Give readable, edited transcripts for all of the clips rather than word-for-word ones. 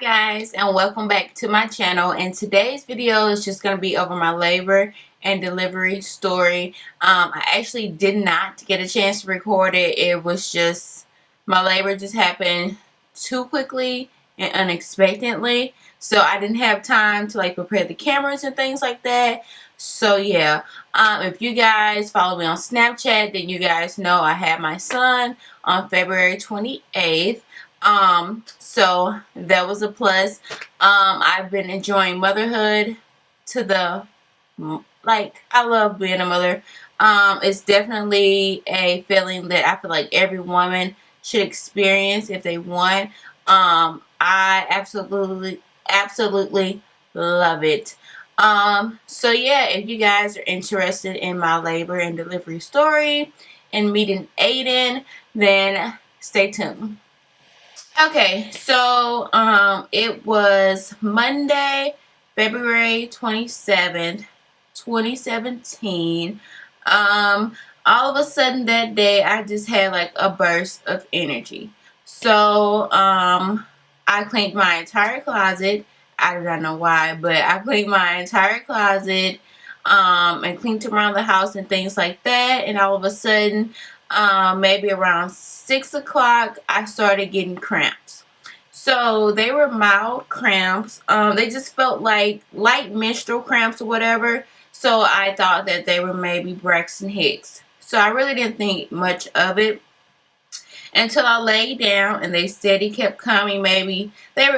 guys, and welcome back to my channel. And today's video is just going to be over my labor and delivery story. I actually did not get a chance to record it. It was just my labor just happened too quickly and unexpectedly, so I didn't have time to like prepare the cameras and things like that. So yeah, if you guys follow me on Snapchat, then you guys know I had my son on February 28th. So that was a plus. I've been enjoying motherhood to the, like, I love being a mother. It's definitely a feeling that I feel like every woman should experience if they want. I absolutely love it. So yeah, if you guys are interested in my labor and delivery story and meeting Aiden, then stay tuned. Okay, so it was Monday, February 27th, 2017. All of a sudden that day I just had like a burst of energy. So I cleaned my entire closet. I do not know why, but I cleaned my entire closet and cleaned around the house and things like that, and all of a sudden maybe around 6 o'clock, I started getting cramps. So they were mild cramps. They just felt like light menstrual cramps or whatever. So I thought that they were maybe Braxton Hicks. So I really didn't think much of it until I laid down, and they steady kept coming. Maybe they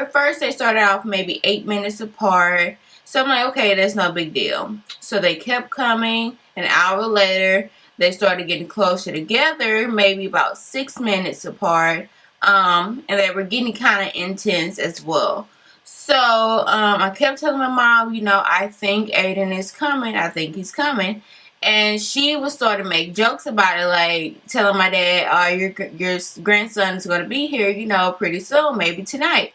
started off maybe 8 minutes apart. So I'm like, okay, that's no big deal. So they kept coming. An hour later, they started getting closer together, maybe about 6 minutes apart. And they were getting kind of intense as well. So I kept telling my mom, I think Aiden is coming. I think he's coming. And she was starting to make jokes about it, like telling my dad, "Oh, your grandson is going to be here, pretty soon, maybe tonight."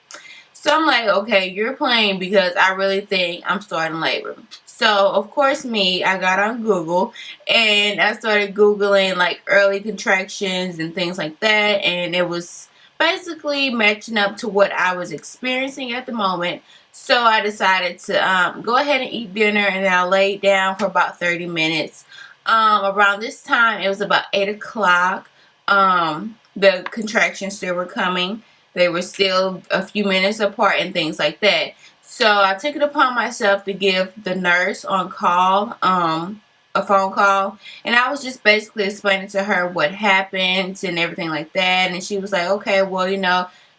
So I'm like, okay, you're playing, because I really think I'm starting labor. So, of course, I got on Google, and I started Googling, like, early contractions and things like that, and it was basically matching up to what I was experiencing at the moment. So I decided to go ahead and eat dinner, and then I laid down for about 30 minutes. Around this time, it was about 8 o'clock. The contractions still were coming. They were still a few minutes apart and things like that. So I took it upon myself to give the nurse on call a phone call, and I was just basically explaining to her what happened and everything like that. And she was like, okay, well,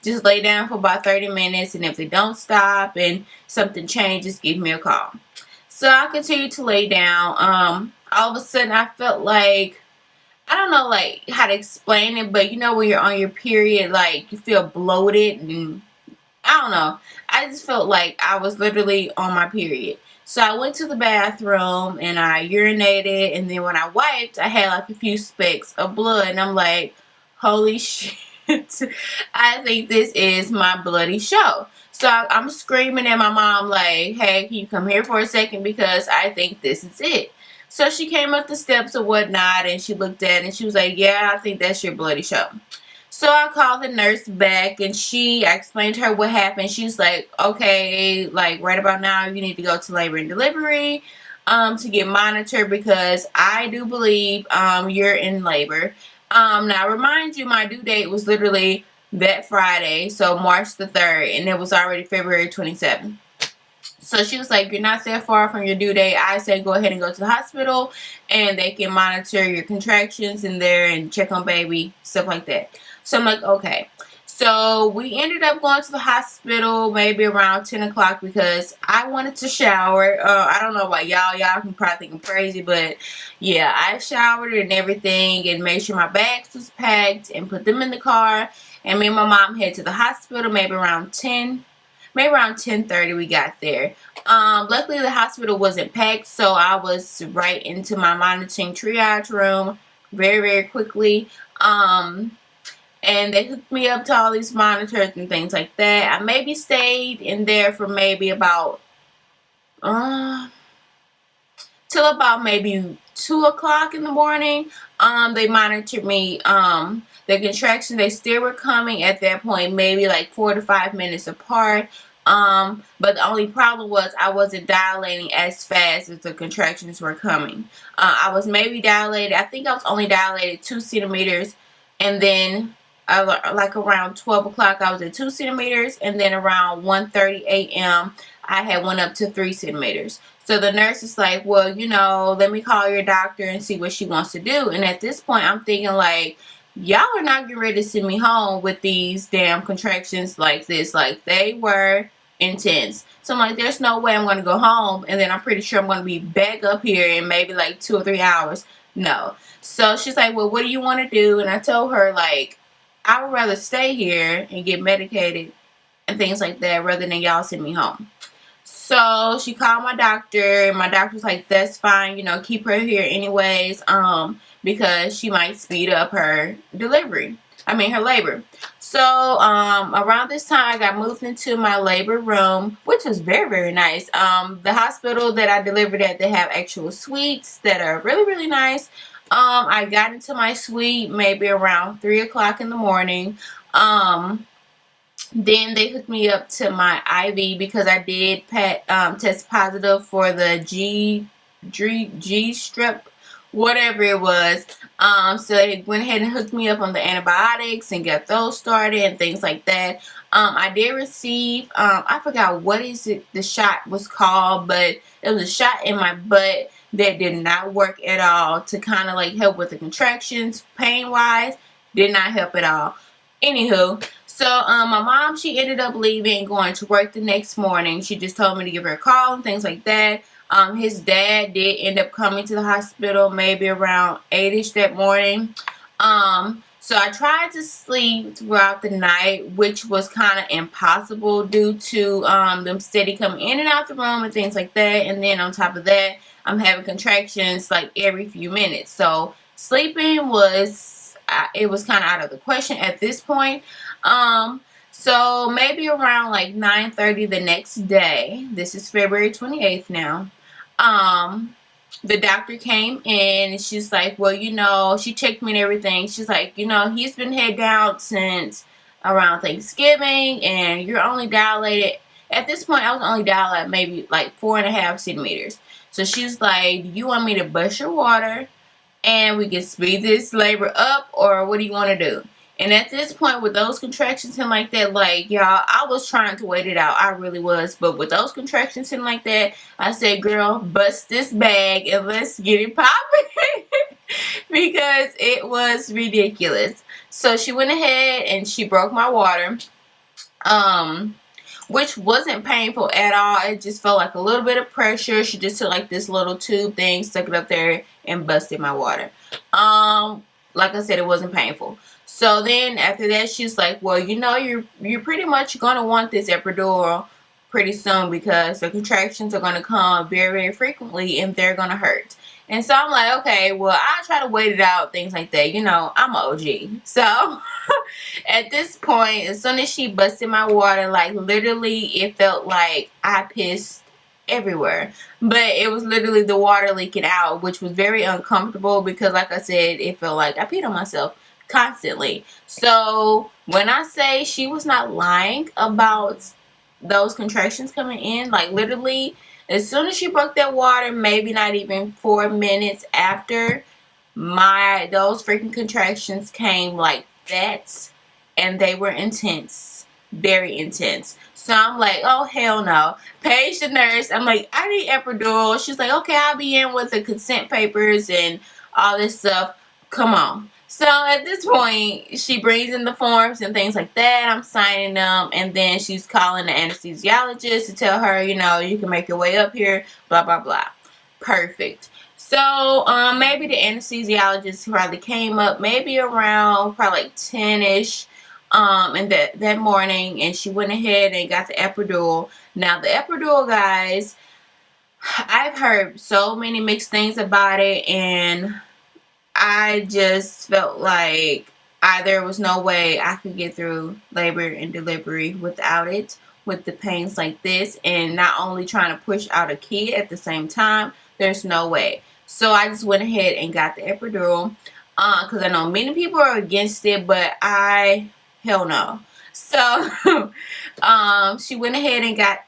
just lay down for about 30 minutes, and if they don't stop and something changes, give me a call. So I continued to lay down. All of a sudden I felt like, I don't know like how to explain it, but when you're on your period, like you feel bloated, and I don't know. I just felt like I was literally on my period. So I went to the bathroom and I urinated, and then when I wiped, I had like a few specks of blood, and I'm like, holy shit. I think this is my bloody show. So I'm screaming at my mom like, hey, can you come here for a second, because I think this is it. So she came up the steps or whatnot, and she looked at it, and she was like, yeah, I think that's your bloody show. So I called the nurse back, and I explained to her what happened. She's like, okay, like right about now, you need to go to labor and delivery to get monitored, because I do believe you're in labor. Now, remind you, my due date was literally that Friday, so March the 3rd, and it was already February 27th. So she was like, you're not that far from your due date. I said, go ahead and go to the hospital, and they can monitor your contractions in there and check on baby, stuff like that. So I'm like, okay. So we ended up going to the hospital maybe around 10 o'clock because I wanted to shower. I don't know about y'all. Y'all can probably think I'm crazy, but yeah, I showered and everything and made sure my bags was packed and put them in the car. And me and my mom headed to the hospital maybe around 10. Maybe around 10:30 we got there. Luckily the hospital wasn't packed, so I was right into my monitoring triage room very, very quickly. And they hooked me up to all these monitors and things like that. I maybe stayed in there for maybe about till about maybe 2 o'clock in the morning. They monitored me. The contractions, they still were coming at that point, maybe like 4 to 5 minutes apart. But the only problem was I wasn't dilating as fast as the contractions were coming. I was maybe dilated, I think I was only dilated 2 centimeters, and then like around 12 o'clock I was at 2 centimeters, and then around 1:30 a.m. I had went up to 3 centimeters. So the nurse is like, well, you know, let me call your doctor and see what she wants to do. And at this point I'm thinking like, y'all are not getting ready to send me home with these damn contractions like this. Like, they were intense. So I'm like, there's no way I'm going to go home and then I'm pretty sure I'm going to be back up here in maybe like 2 or 3 hours. No. So she's like, well, what do you want to do? And I told her, like, I would rather stay here and get medicated and things like that rather than y'all send me home. So she called my doctor, and my doctor's like, that's fine, you know, keep her here anyways, because she might speed up her delivery. I mean, her labor. So, around this time, I got moved into my labor room, which was very, very nice. The hospital that I delivered at, they have actual suites that are really, really nice. I got into my suite maybe around 3 o'clock in the morning. Then they hooked me up to my IV because I did test positive for the G strep, whatever it was. So they went ahead and hooked me up on the antibiotics and got those started and things like that. I did receive, I forgot what the shot was called, but it was a shot in my butt that did not work at all to kind of like help with the contractions, pain wise. Did not help at all. Anywho, so my mom, she ended up leaving, going to work the next morning. She just told me to give her a call and things like that. His dad did end up coming to the hospital maybe around 8ish that morning. So I tried to sleep throughout the night, which was kind of impossible due to them steady coming in and out the room and things like that. And then on top of that, I'm having contractions like every few minutes. So sleeping was, it was kind of out of the question at this point. So maybe around like 9:30 the next day, this is February 28th now, the doctor came in and she's like, well, you know, she checked me and everything. She's like, you know, he's been head down since around Thanksgiving and you're only dilated. At this point, I was only dilated maybe like 4.5 centimeters. So she's like, do you want me to bust your water and we can speed this labor up, or what do you want to do? And at this point, with those contractions and like that, like, y'all, I was trying to wait it out. I really was. But with those contractions and like that, I said, girl, bust this bag and let's get it popping. Because it was ridiculous. So she went ahead and she broke my water. Which wasn't painful at all. It just felt like a little bit of pressure. She just took like this little tube thing, stuck it up there, and busted my water. Like I said, it wasn't painful. So then after that, she's like, well, you know, you're pretty much going to want this epidural pretty soon because the contractions are going to come very, very frequently and they're going to hurt. And so I'm like, okay, well, I'll try to wait it out, things like that. You know, I'm an OG. So at this point, as soon as she busted my water, like literally it felt like I pissed everywhere. But it was literally the water leaking out, which was very uncomfortable because, like I said, it felt like I peed on myself constantly. So when I say she was not lying about those contractions coming in, like literally as soon as she broke that water, maybe not even 4 minutes after, those freaking contractions came like that, and they were intense, very intense. So I'm like, oh hell no. Paige the nurse, I'm like, I need epidural. She's like, okay, I'll be in with the consent papers and all this stuff. Come on. So at this point, she brings in the forms and things like that. I'm signing them, and then she's calling the anesthesiologist to tell her, you know, you can make your way up here, blah, blah, blah. Perfect. So maybe the anesthesiologist probably came up maybe around probably like 10ish and that morning, and she went ahead and got the epidural. Now the epidural, guys, I've heard so many mixed things about it, and I just felt like there was no way I could get through labor and delivery without it, with the pains like this, and not only trying to push out a kid at the same time. There's no way. So I just went ahead and got the epidural. because I know many people are against it, but hell no. So she went ahead and got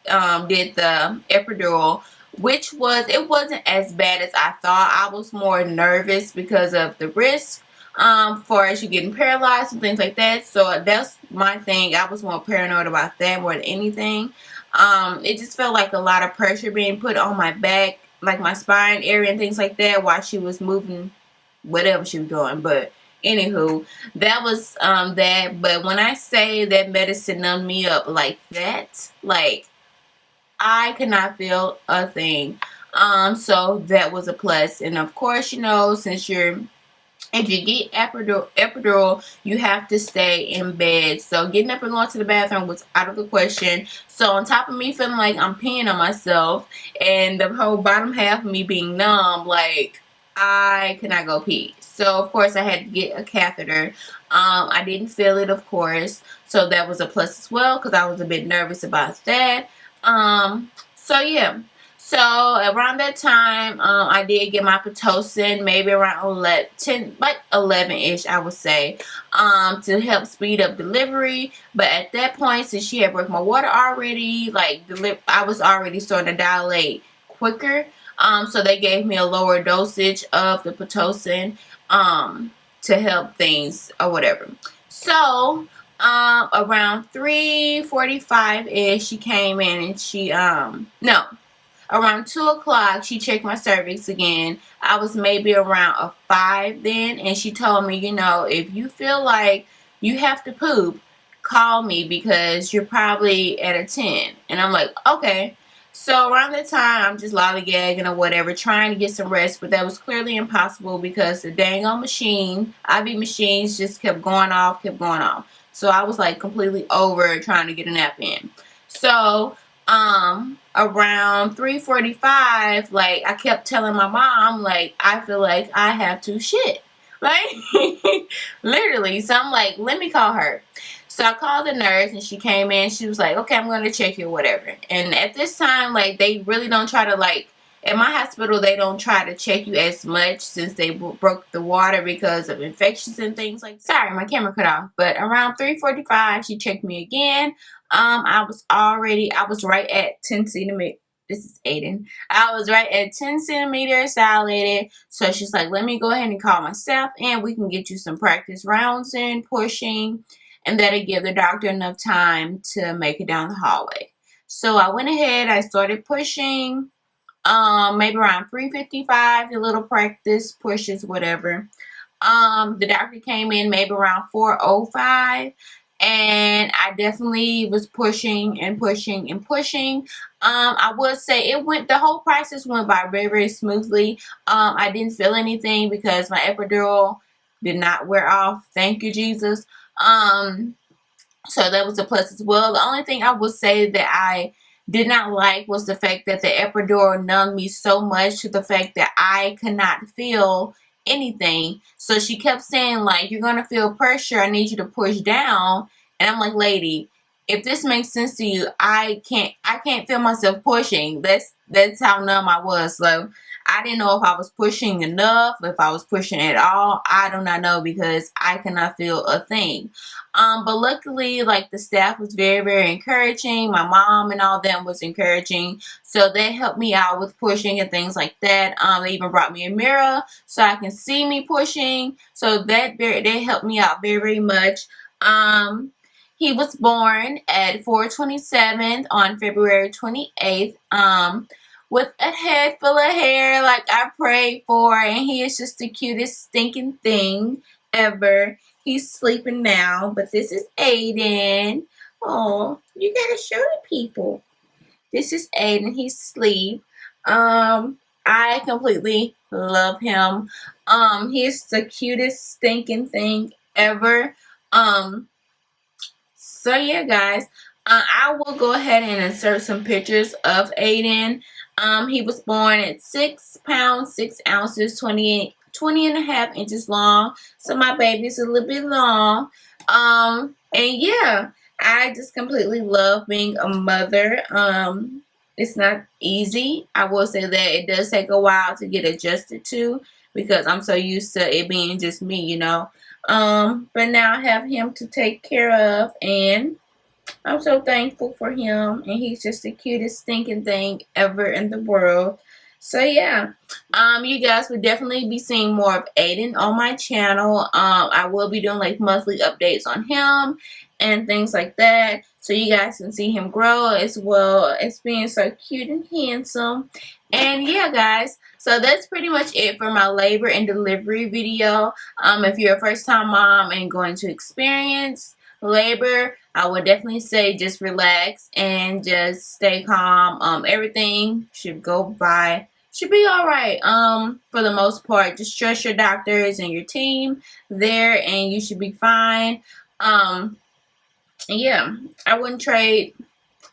did the epidural, which it wasn't as bad as I thought. I was more nervous because of the risk for as you getting paralyzed and things like that. So that's my thing. I was more paranoid about that more than anything. It just felt like a lot of pressure being put on my back, like my spine area and things like that, while she was moving whatever she was doing. But anywho, that was that. But when I say that medicine numbed me up like that, like I could not feel a thing. So that was a plus. And of course, you know, if you get epidural, you have to stay in bed. So getting up and going to the bathroom was out of the question. So on top of me feeling like I'm peeing on myself and the whole bottom half of me being numb, like I could not go pee. So of course I had to get a catheter. I didn't feel it, of course. So that was a plus as well because I was a bit nervous about that. So yeah. So around that time, I did get my Pitocin, maybe around 11-ish, I would say, to help speed up delivery. But at that point, since she had broke my water already, like I was already starting to dilate quicker. So they gave me a lower dosage of the Pitocin, to help things or whatever. So around 3:45-ish, she came in and she no. Around 2 o'clock, she checked my cervix again. I was maybe around a 5 then, and she told me, you know, if you feel like you have to poop, call me because you're probably at a 10. And I'm like, okay. So around that time, I'm just lollygagging or whatever, trying to get some rest, but that was clearly impossible because the dang on machine, IV machines just kept going off, kept going off. So I was like completely over trying to get a nap in. So around 3:45, like I kept telling my mom, like I feel like I have to shit, like literally. So I'm like, let me call her. So I called the nurse and she came in. She was like, okay, I'm going to check you or whatever. And at this time, like they really don't try to, like at my hospital, they don't try to check you as much since they broke the water because of infections and things like that. Sorry, my camera cut off. But around 3:45, she checked me again. I was right at 10 centimeters. This is Aiden. I was right at 10 centimeters dilated. So she's like, let me go ahead and call myself and we can get you some practice rounds in, pushing, and that'll give the doctor enough time to make it down the hallway. So I went ahead, I started pushing, maybe around 3:55, the little practice pushes, whatever. The doctor came in maybe around 4:05, and I definitely was pushing and pushing and pushing. I would say the whole process went by very, very smoothly. I didn't feel anything because my epidural did not wear off. Thank you, Jesus. So that was a plus as well. The only thing I would say that I did not like was the fact that the epidural numbed me so much to the fact that I could not feel anything. So she kept saying, like, you're gonna feel pressure, I need you to push down. And I'm like, lady, if this makes sense to you, I can't feel myself pushing. That's how numb I was. So I didn't know if I was pushing enough, if I was pushing at all. I do not know because I cannot feel a thing. But luckily, like the staff was very, very encouraging. My mom and all them was encouraging. So they helped me out with pushing and things like that. They even brought me a mirror so I can see me pushing. So they helped me out very, very much. He was born at 4/27 on February 28th. With a head full of hair like I prayed for, and he is just the cutest stinking thing ever. He's sleeping now, but this is Aiden. Oh, you gotta show the people. This is Aiden. He's asleep. I completely love him. He's the cutest stinking thing ever. So yeah, guys, I will go ahead and insert some pictures of Aiden. He was born at 6 pounds, 6 ounces, 20.5 inches long. So my baby's a little bit long. And yeah, I just completely love being a mother. It's not easy. I will say that it does take a while to get adjusted to because I'm so used to it being just me, you know. But now I have him to take care of, and I'm so thankful for him, and he's just the cutest stinking thing ever in the world. So yeah, you guys would definitely be seeing more of Aiden on my channel. I will be doing like monthly updates on him and things like that, so you guys can see him grow as well as being so cute and handsome. And yeah, guys, so that's pretty much it for my labor and delivery video. If you're a first-time mom and going to experience labor, I would definitely say just relax and just stay calm. Everything should should be all right. For the most part, just trust your doctors and your team there, and you should be fine. Yeah, I wouldn't trade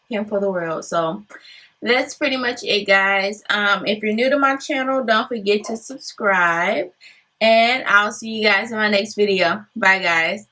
him for the world. So that's pretty much it, guys. If you're new to my channel, don't forget to subscribe, and I'll see you guys in my next video. Bye, guys.